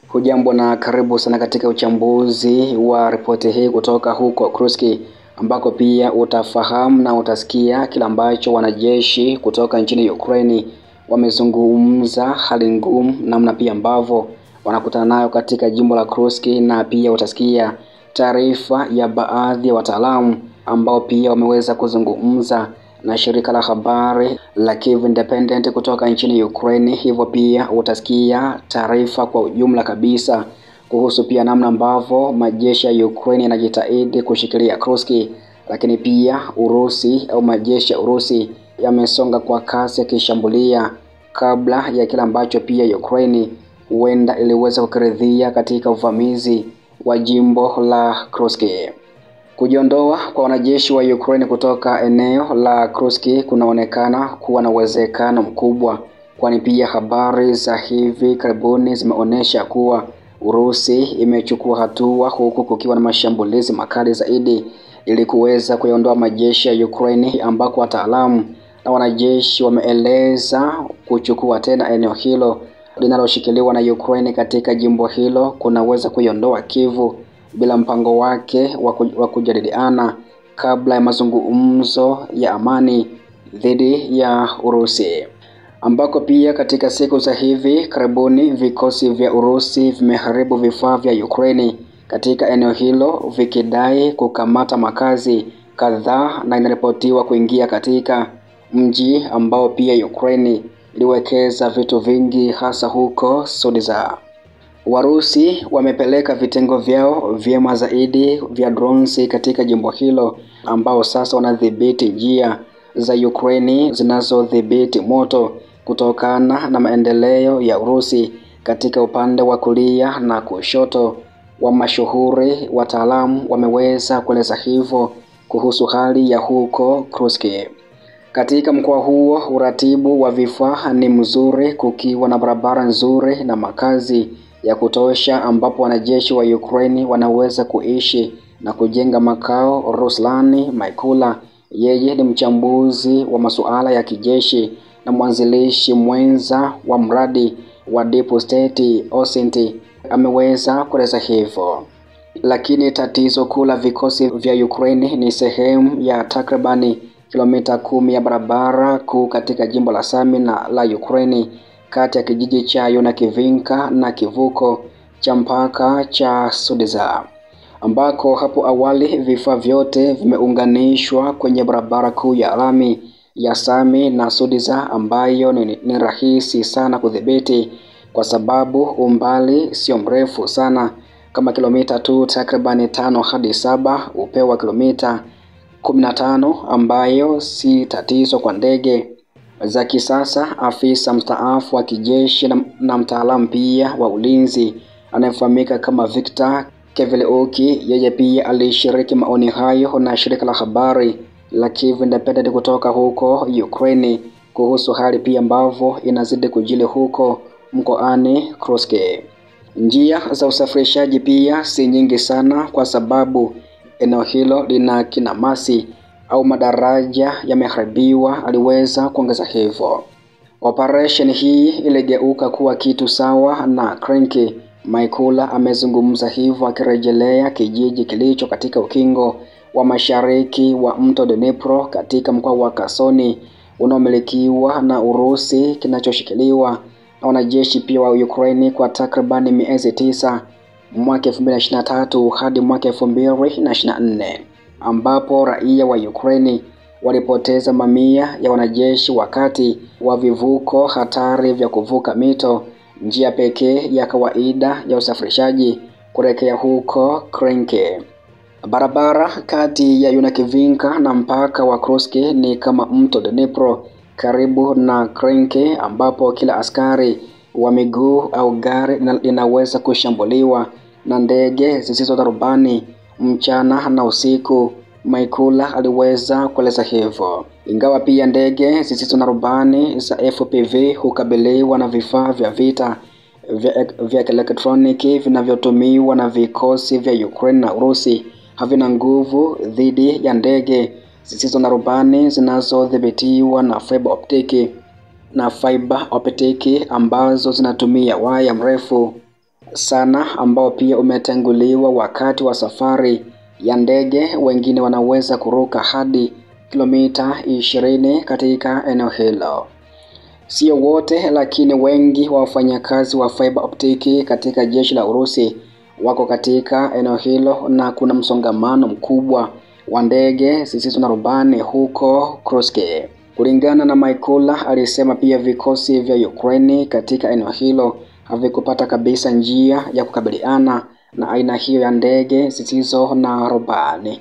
Hujambo na karibu sana katika uchambuzi wa ripoti hii kutoka huko Kursk, ambako pia utafahamu na utasikia kila ambacho wanajeshi kutoka nchini Ukraine wamezungumza, hali ngumu namna pia ambavyo wanakutana nayo katika jimbo la Kursk, na pia utasikia taarifa ya baadhi ya wataalamu ambao pia wameweza kuzungumza na shirika la habari la Kyiv Independent kutoka nchini Ukraine. Hivyo pia utasikia taarifa kwa ujumla kabisa kuhusu pia namna ambavyo majeshi ya Ukraine yanajitahidi kushikilia Kursk, lakini pia Urusi au majeshi ya Urusi yamesonga kwa kasi yakishambulia kabla ya kila ambacho pia Ukraine huenda iliweza kukiridhia katika uvamizi wa jimbo la Kursk. Kujiondoa kwa wanajeshi wa Ukraine kutoka eneo la Kursk kunaonekana kuwa na uwezekano mkubwa, kwani pia habari za hivi karibuni zimeonyesha kuwa Urusi imechukua hatua, huku kukiwa na mashambulizi makali zaidi ili kuweza kuiondoa majeshi ya Ukraine, ambako wataalamu na wanajeshi wameeleza kuchukua tena eneo hilo linaloshikiliwa na Ukraine katika jimbo hilo kunaweza kuiondoa Kyiv bila mpango wake wa kujadiliana kabla ya mazungumzo ya amani dhidi ya Urusi, ambako pia katika siku za hivi karibuni vikosi vya Urusi vimeharibu vifaa vya Ukraine katika eneo hilo vikidai kukamata makazi kadhaa, na inaripotiwa kuingia katika mji ambao pia Ukraine iliwekeza vitu vingi hasa huko Sudzha. Warusi wamepeleka vitengo vyao vyema zaidi vya drones katika jimbo hilo, ambao sasa wanadhibiti njia za Ukraine zinazodhibiti moto kutokana na maendeleo ya Urusi katika upande wa kulia na kushoto wa mashuhuri. Wataalamu wameweza kueleza hivyo kuhusu hali ya huko Kursk. Katika mkoa huo uratibu wa vifaa ni mzuri, kukiwa na barabara nzuri na makazi ya kutosha ambapo wanajeshi wa Ukraine wanaweza kuishi na kujenga makao. Ruslan Maikula, yeye ni mchambuzi wa masuala ya kijeshi na mwanzilishi mwenza wa mradi wa Deep State Osint, ameweza kueleza hivyo. Lakini tatizo kuu la vikosi vya Ukraine ni sehemu ya takribani kilomita 10 ya barabara kuu katika jimbo la Sami na la Ukraine, kati ya kijiji cha Yunakivinka na kivuko cha mpaka cha Sudzha, ambako hapo awali vifaa vyote vimeunganishwa kwenye barabara kuu ya lami ya Sami na Sudzha, ambayo ni rahisi sana kudhibiti kwa sababu umbali sio mrefu sana, kama kilomita tu takribani 5 hadi 7, upeo wa kilomita 15, ambayo si tatizo kwa ndege za kisasa. Afisa mstaafu wa kijeshi na mtaalamu pia wa ulinzi anayefahamika kama Viktor Kevleuki, yeye pia alishiriki maoni hayo na shirika la habari la Kyiv Independent kutoka huko Ukraine kuhusu hali pia ambavyo inazidi kujili huko mkoani Kursk. Njia za usafirishaji pia si nyingi sana kwa sababu eneo hilo lina kinamasi au madaraja yameharibiwa, aliweza kuongeza hivyo. Operation hii iligeuka kuwa kitu sawa na Krenki. Maikula amezungumza hivyo akirejelea kijiji kilicho katika ukingo wa mashariki wa mto Dnipro katika mkoa wa Kherson unaomilikiwa na Urusi, kinachoshikiliwa na wanajeshi pia wa Ukraine kwa takribani miezi 9 mwaka 2023 hadi mwaka 2024, ambapo raia wa Ukraine walipoteza mamia ya wanajeshi wakati wa vivuko hatari vya kuvuka mito, njia pekee ya kawaida ya usafirishaji kuelekea huko Krenke. Barabara kati ya Yunakivinka na mpaka wa Kursk ni kama mto Dnipro karibu na Krenke, ambapo kila askari wa miguu au gari linaweza kushambuliwa na ndege zisizo na rubani mchana na usiku. Maikula aliweza kueleza hivyo. Ingawa pia ndege zisizo na rubani za FPV hukabiliwa na vifaa vya vita vya elektroniki vinavyotumiwa na vikosi vya Ukraine na Urusi, havina nguvu dhidi ya ndege zisizo na rubani zinazodhibitiwa na fiber optic na fiber optic ambazo zinatumia waya mrefu sana ambao pia umetenguliwa wakati wa safari ya ndege. Wengine wanaweza kuruka hadi kilomita 20 katika eneo hilo. Sio wote, lakini wengi wa wafanyakazi wa fiber optic katika jeshi la Urusi wako katika eneo hilo, na kuna msongamano mkubwa wa ndege zisizo na rubani huko Kursk. Kulingana na Mykola, alisema pia vikosi vya Ukraine katika eneo hilo havikupata kabisa njia ya kukabiliana na aina hiyo ya ndege zisizo na rubani.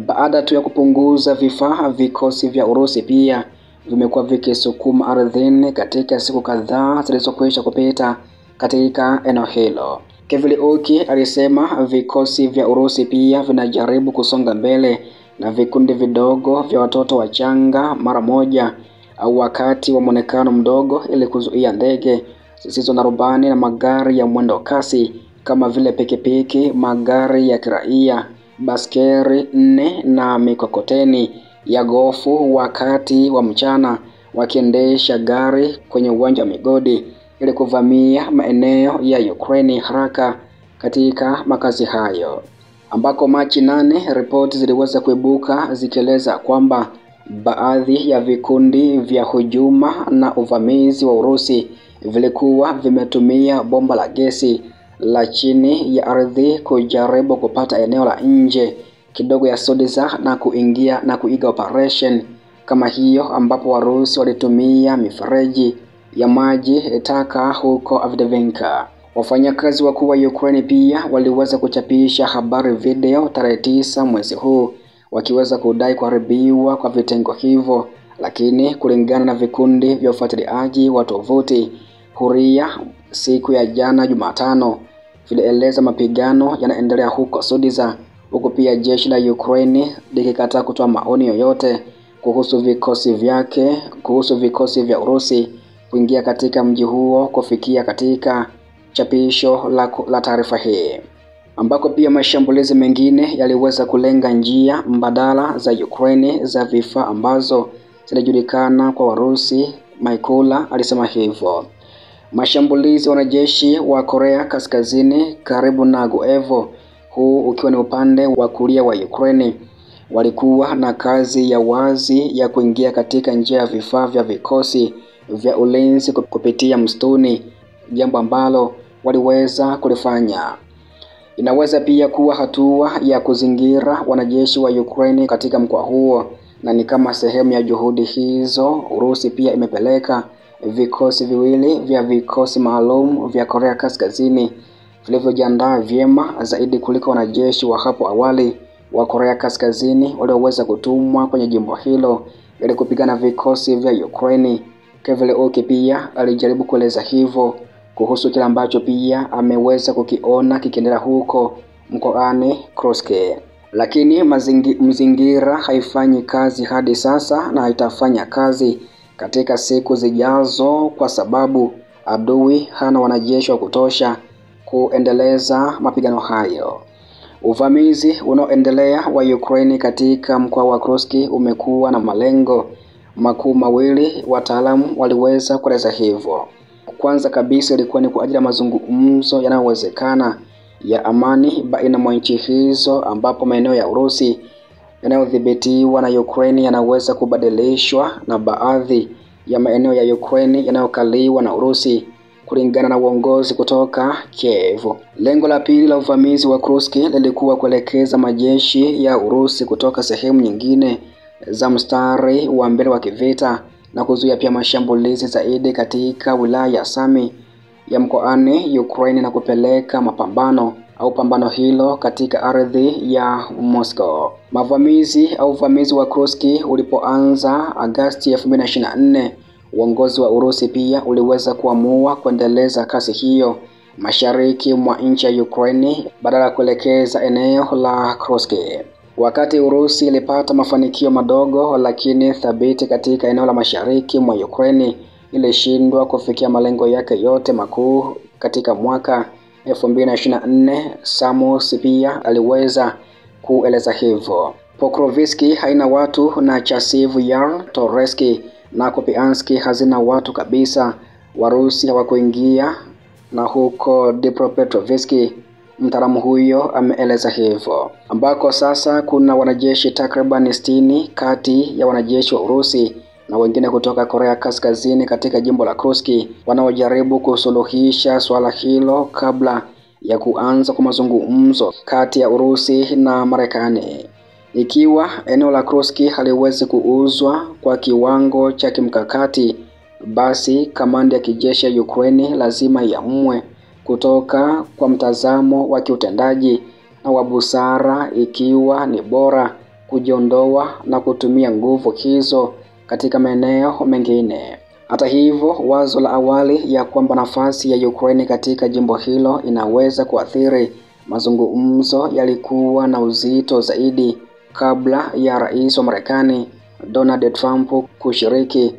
Baada tu ya kupunguza vifaa, vikosi vya Urusi pia vimekuwa vikisukuma ardhini katika siku kadhaa zilizokwisha kupita katika eneo hilo. Kevliuki alisema vikosi vya Urusi pia vinajaribu kusonga mbele na vikundi vidogo vya watoto wachanga mara moja au wakati wa muonekano mdogo ili kuzuia ndege zisizo na rubani na magari ya mwendo kasi kama vile pikipiki, magari ya kiraia, baskeri 4 na mikokoteni ya gofu wakati wa mchana wakiendesha gari kwenye uwanja wa migodi ili kuvamia maeneo ya Ukraine haraka katika makazi hayo, ambako Machi 8 ripoti ziliweza kuibuka zikieleza kwamba baadhi ya vikundi vya hujuma na uvamizi wa Urusi vilikuwa vimetumia bomba la gesi la chini ya ardhi kujaribu kupata eneo la nje kidogo ya Sodza na kuingia na kuiga operation kama hiyo, ambapo Warusi walitumia mifereji ya maji taka huko Avdiivka. Wafanyakazi wakuu wa Ukraine pia waliweza kuchapisha habari video tarehe 9 mwezi huu wakiweza kudai kuharibiwa kwa vitengo hivyo, lakini kulingana na vikundi vya ufuatiliaji wa tovuti Huria siku ya jana Jumatano vilieleza mapigano yanaendelea huko Sodza, huku pia jeshi la Ukraine likikataa kutoa maoni yoyote kuhusu vikosi vya Urusi kuingia katika mji huo kufikia katika chapisho la taarifa hii, ambako pia mashambulizi mengine yaliweza kulenga njia mbadala za Ukraine za vifaa ambazo zinajulikana kwa Warusi. Mykola alisema hivyo. Mashambulizi wanajeshi wa Korea Kaskazini karibu na Goevo, huu ukiwa ni upande wa kulia wa Ukraine, walikuwa na kazi ya wazi ya kuingia katika njia ya vifaa vya vikosi vya ulinzi kupitia msituni, jambo ambalo waliweza kulifanya. Inaweza pia kuwa hatua ya kuzingira wanajeshi wa Ukraine katika mkoa huo, na ni kama sehemu ya juhudi hizo Urusi pia imepeleka vikosi viwili vya vikosi maalum vya Korea Kaskazini vilivyojiandaa vyema zaidi kuliko wanajeshi wa hapo awali wa Korea Kaskazini walioweza kutumwa kwenye jimbo hilo ili kupigana vikosi vya Ukraine. Kevliuki pia alijaribu kueleza hivyo kuhusu kile ambacho pia ameweza kukiona kikiendelea huko mkoani Kursk. Lakini mzingira haifanyi kazi hadi sasa na haitafanya kazi katika siku zijazo kwa sababu adui hana wanajeshi wa kutosha kuendeleza mapigano hayo. Uvamizi unaoendelea wa Ukraine katika mkoa wa Kursk umekuwa na malengo makuu mawili, wataalamu waliweza kueleza hivyo. Kwanza kabisa ilikuwa ni kwa ajili ya mazungumzo yanayowezekana ya amani baina mwa nchi hizo, ambapo maeneo ya Urusi yanayodhibitiwa na Ukraine yanaweza kubadilishwa na baadhi ya maeneo ya Ukraine yanayokaliwa na Urusi kulingana na uongozi kutoka Kiev. Lengo la pili la uvamizi wa Kursk lilikuwa kuelekeza majeshi ya Urusi kutoka sehemu nyingine za mstari wa mbele wa kivita na kuzuia pia mashambulizi zaidi katika wilaya ya Sami ya mkoani Ukraine na kupeleka pambano hilo katika ardhi ya Moscow. Uvamizi wa Kursk ulipoanza Agosti 2024, uongozi wa Urusi pia uliweza kuamua kuendeleza kasi hiyo mashariki mwa nchi ya Ukraine badala ya kuelekeza eneo la Kursk. Wakati Urusi ilipata mafanikio madogo lakini thabiti katika eneo la mashariki mwa Ukraine, ilishindwa kufikia malengo yake yote makuu katika mwaka 2024. Samos pia aliweza kueleza hivyo. Pokrovsky haina watu na Chasiv Yar Toreski na Kupiansk hazina watu kabisa. Warusi hawakuingia na huko Dnipropetrovsk, mtaalamu huyo ameeleza hivyo, ambako sasa kuna wanajeshi takriban 60 kati ya wanajeshi wa Urusi na wengine kutoka Korea Kaskazini katika jimbo la Kursk wanaojaribu kusuluhisha swala hilo kabla ya kuanza kwa mazungumzo kati ya Urusi na Marekani. Ikiwa eneo la Kursk haliwezi kuuzwa kwa kiwango cha kimkakati, basi kamandi ya kijeshi ya Ukraine lazima iamue kutoka kwa mtazamo wa kiutendaji na wa busara, ikiwa ni bora kujiondoa na kutumia nguvu hizo katika maeneo mengine. Hata hivyo, wazo la awali ya kwamba nafasi ya Ukraine katika jimbo hilo inaweza kuathiri mazungumzo yalikuwa na uzito zaidi kabla ya rais wa Marekani Donald Trump kushiriki.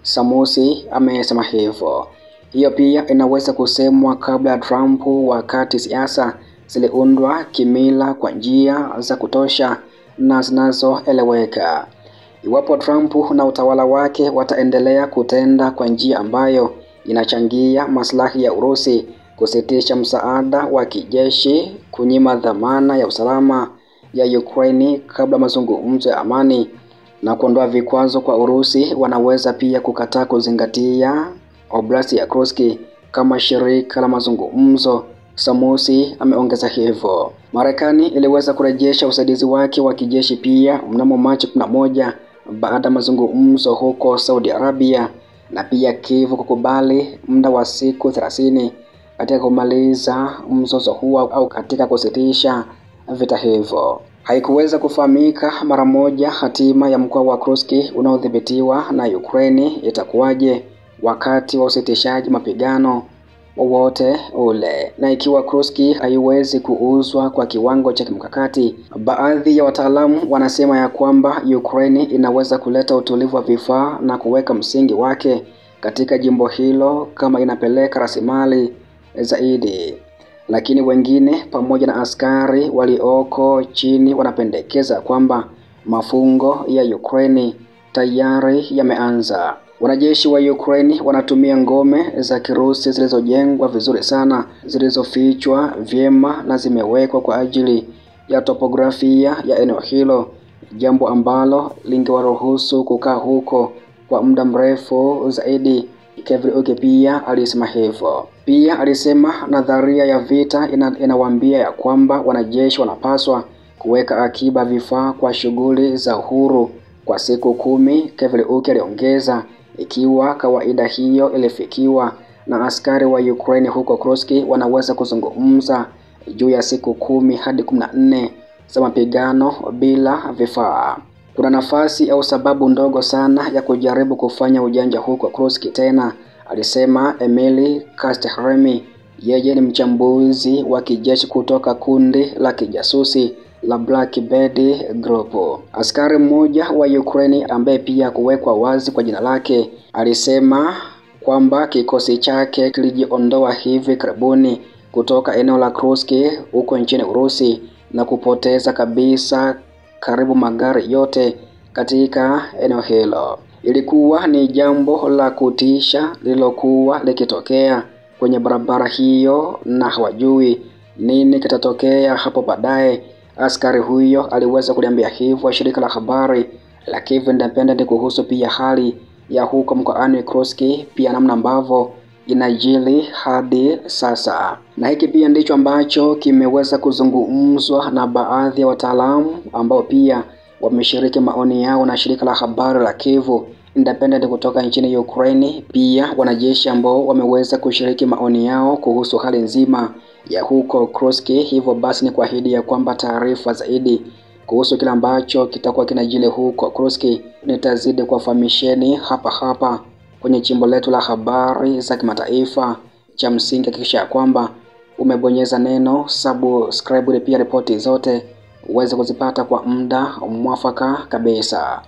Samusi amesema hivyo. Hiyo pia inaweza kusemwa kabla ya Trump, wakati siasa ziliundwa kimila kwa njia za kutosha na zinazoeleweka. Iwapo Trump na utawala wake wataendelea kutenda kwa njia ambayo inachangia maslahi ya Urusi, kusitisha msaada wa kijeshi, kunyima dhamana ya usalama ya Ukraine kabla mazungumzo ya amani, na kuondoa vikwazo kwa Urusi, wanaweza pia kukataa kuzingatia Oblast ya Kursk kama shirika la mazungumzo. Samusi ameongeza hivyo. Marekani iliweza kurejesha usaidizi wake wa kijeshi pia mnamo Machi 11 baada ya mazungumzo huko Saudi Arabia, na pia Kiev kukubali muda wa siku 30 katika kumaliza mzozo huo au katika kusitisha vita hivyo. Haikuweza kufahamika mara moja hatima ya mkoa wa Kursk unaodhibitiwa na Ukraine itakuwaje wakati wa usitishaji mapigano wowote ule, na ikiwa Kursk haiwezi kuuzwa kwa kiwango cha kimkakati, baadhi ya wataalamu wanasema ya kwamba Ukraine inaweza kuleta utulivu wa vifaa na kuweka msingi wake katika jimbo hilo kama inapeleka rasilimali zaidi. Lakini wengine pamoja na askari walioko chini wanapendekeza kwamba mafungo ya Ukraine tayari yameanza. Wanajeshi wa Ukraine wanatumia ngome za Kirusi zilizojengwa vizuri sana, zilizofichwa vyema na zimewekwa kwa ajili ya topografia ya eneo hilo, jambo ambalo lingewaruhusu kukaa huko kwa muda mrefu zaidi. Kevin pia alisema hivyo. Pia alisema nadharia ya vita inawaambia ya kwamba wanajeshi wanapaswa kuweka akiba vifaa kwa shughuli za uhuru kwa siku 10. Kevin aliongeza, ikiwa kawaida hiyo ilifikiwa na askari wa Ukraine huko Kursk, wanaweza kuzungumza juu ya siku 10 hadi 14 za mapigano bila vifaa. Kuna nafasi au sababu ndogo sana ya kujaribu kufanya ujanja huko Kursk tena, alisema Emily Kasteremi. Yeye ni mchambuzi wa kijeshi kutoka kundi la kijasusi la Black Bird Group. Askari mmoja wa Ukraine ambaye pia kuwekwa wazi kwa jina lake alisema kwamba kikosi chake kilijiondoa hivi karibuni kutoka eneo la Kursk huko nchini Urusi na kupoteza kabisa karibu magari yote katika eneo hilo. Ilikuwa ni jambo la kutisha lililokuwa likitokea kwenye barabara hiyo na hawajui nini kitatokea hapo baadaye. Askari huyo aliweza kuliambia hivyo shirika la habari la Kiev Independent kuhusu pia hali ya huko mkoani Kursk, pia namna ambavyo inajili hadi sasa. Na hiki pia ndicho ambacho kimeweza kuzungumzwa na baadhi ya wataalamu ambao pia wameshiriki maoni yao na shirika la habari la Kiev Independent kutoka nchini Ukraine. Pia wanajeshi ambao wameweza kushiriki maoni yao kuhusu hali nzima ya huko Kursk. Hivyo basi ni kuahidi ya kwamba taarifa zaidi kuhusu kile ambacho kitakuwa kinajili huko Kursk nitazidi kuwafahamisheni hapa kwenye chimbo letu la habari za kimataifa. Cha msingi hakikisha kwamba umebonyeza neno subscribe, pia ripoti zote uweze kuzipata kwa muda mwafaka kabisa.